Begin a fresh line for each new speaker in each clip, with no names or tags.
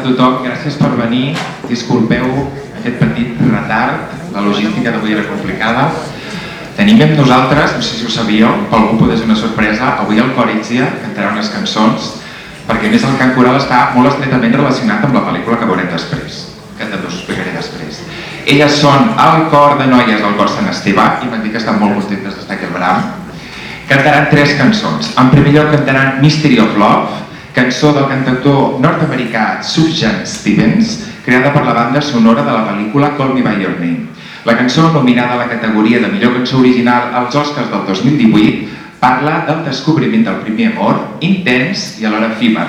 tothom, gràcies per venir. Disculpeu aquest petit retard, la logística d'avui era complicada. Tenim amb nosaltres, no sé si ho sabíeu, per algú poder ser una sorpresa, avui el Cor Itzia cantarà unes cançons, perquè a més el cant coral està molt estretament relacionat amb la pel·lícula que veurem després, que també us explicaré després. Elles són el cor de noies del Cor Sant Esteve i m'han dit que estan molt contentes d'estar aquí al Bram. Cantaran 3 cançons. En primer lloc cantaran Mystery of Love, cançó del cantautor nord-americà Sufjan Stevens, creada per la banda sonora de la pel·lícula Call Me By Your Name. La cançó, nominada a la categoria de millor cançó original als Oscars del 2018, parla del descobriment del primer amor, intens i alhora efímer.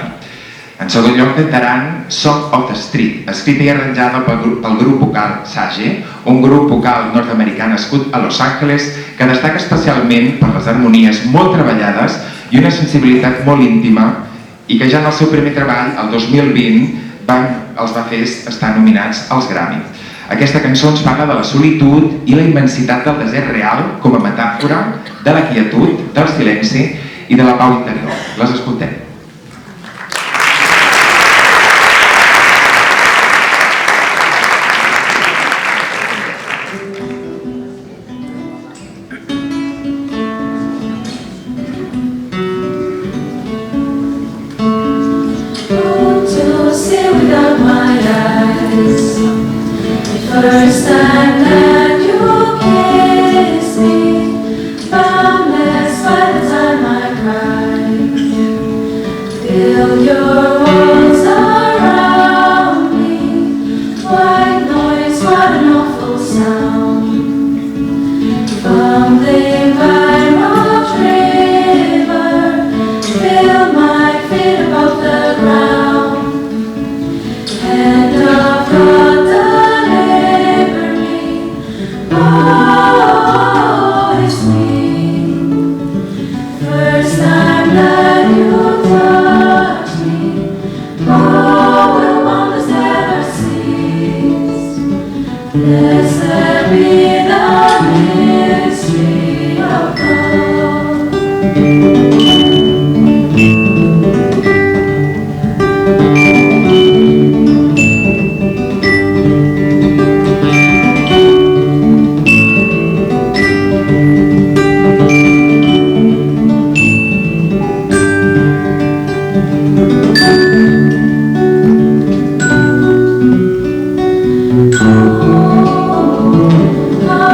En segon lloc cantaran Song of the Street, escrita i arranjada pel grup vocal Sage, un grup vocal nord-americà nascut a Los Angeles que destaca especialment per les harmonies molt treballades i una sensibilitat molt íntima i que ja en el seu primer treball, el 2020, els va fer estar nominats als Grammy. Aquesta cançó ens parla de la solitud i la immensitat del desert real com a metàfora de la quietud, del silenci i de la pau interior. Les escoltem.
First time that you kissed me, boundless by the time I cried, feel your walls around me, white noise, what an awful sound, fumbling by Rock River, feel my feet above the ground, hand of God. Blessed be the mystery of love. Oh,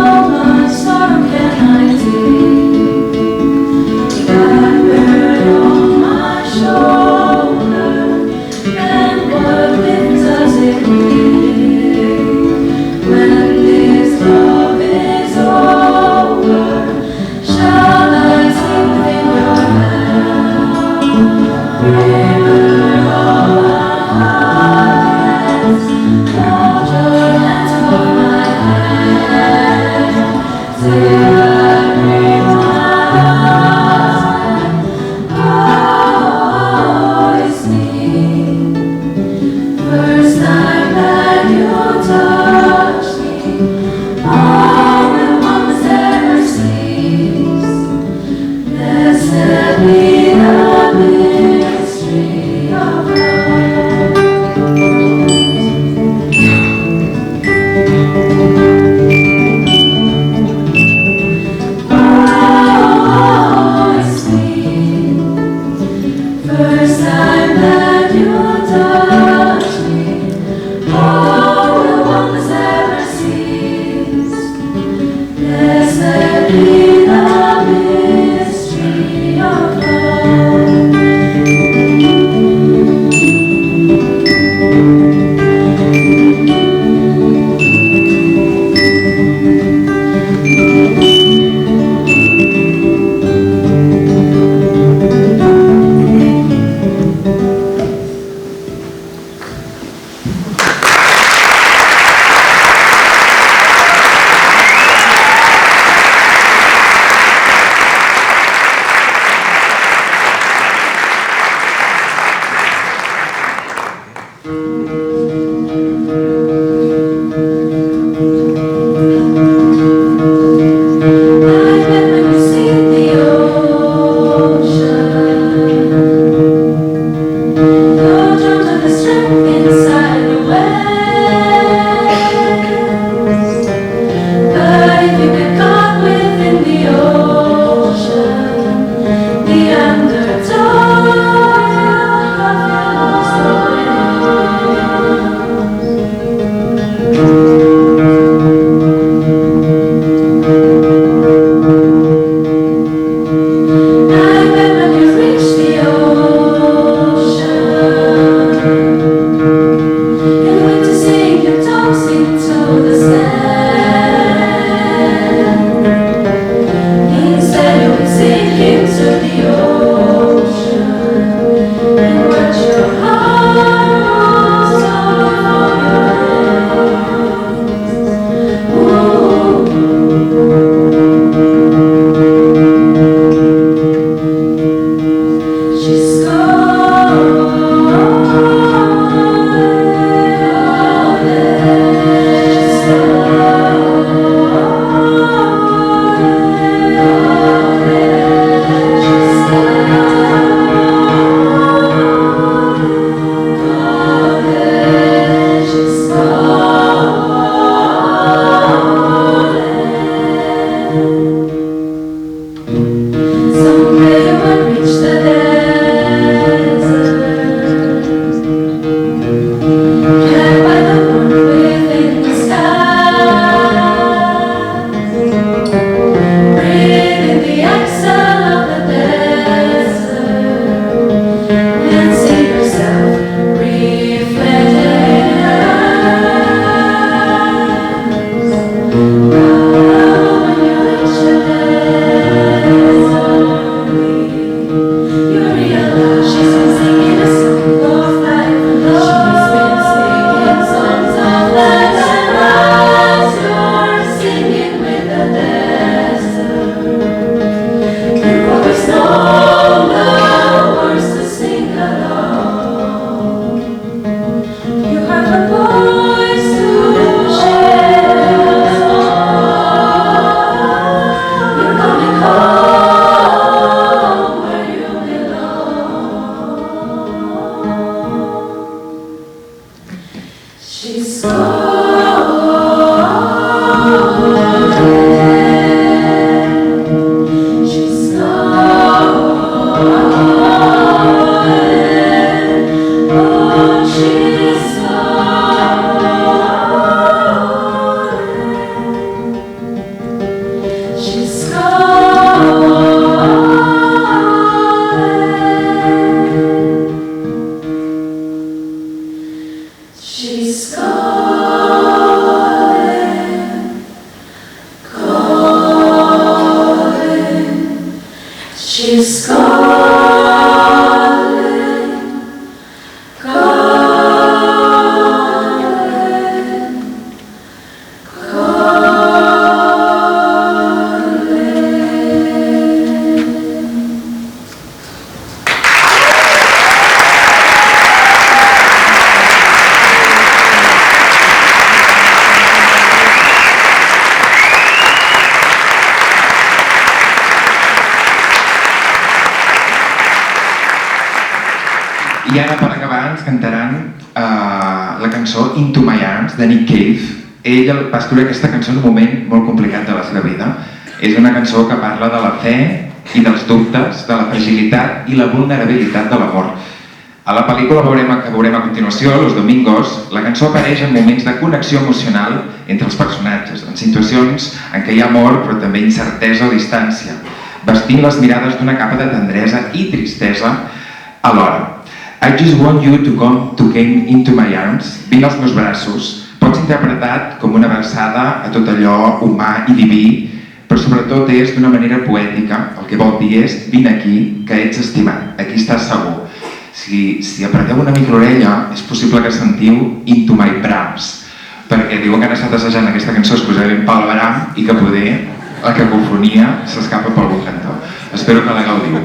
She's calling, calling, calling.
I ara, per acabar, ens cantaran la cançó Into My Arms, de Nick Cave. Ell va escriure aquesta cançó en un moment molt complicat de la seva vida. És una cançó que parla de la fe i dels dubtes, de la fragilitat i la vulnerabilitat de l'amor. A la pel·lícula que veurem a continuació, Los Domingos, la cançó apareix en moments de connexió emocional entre els personatges, en situacions en què hi ha amor però també incertesa o distància, vestint les mirades d'una capa de tendresa i tristesa alhora. I just want you to come into my arms, vine als meus braços, pots interpretat com una versada a tot allò humà i diví, però sobretot és d'una manera poètica. El que vol dir és, vine aquí, que ets estimat, aquí estàs segur. Si apreteu una mica l'orella, és possible que sentiu Into my brams, perquè diuen que han estat assajant aquesta cançó exclusivament pel bram i que poder la cacofonia s'escapa per algun cantó. Espero que la gaudiu.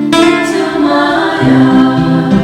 Into my arms.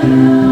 sky.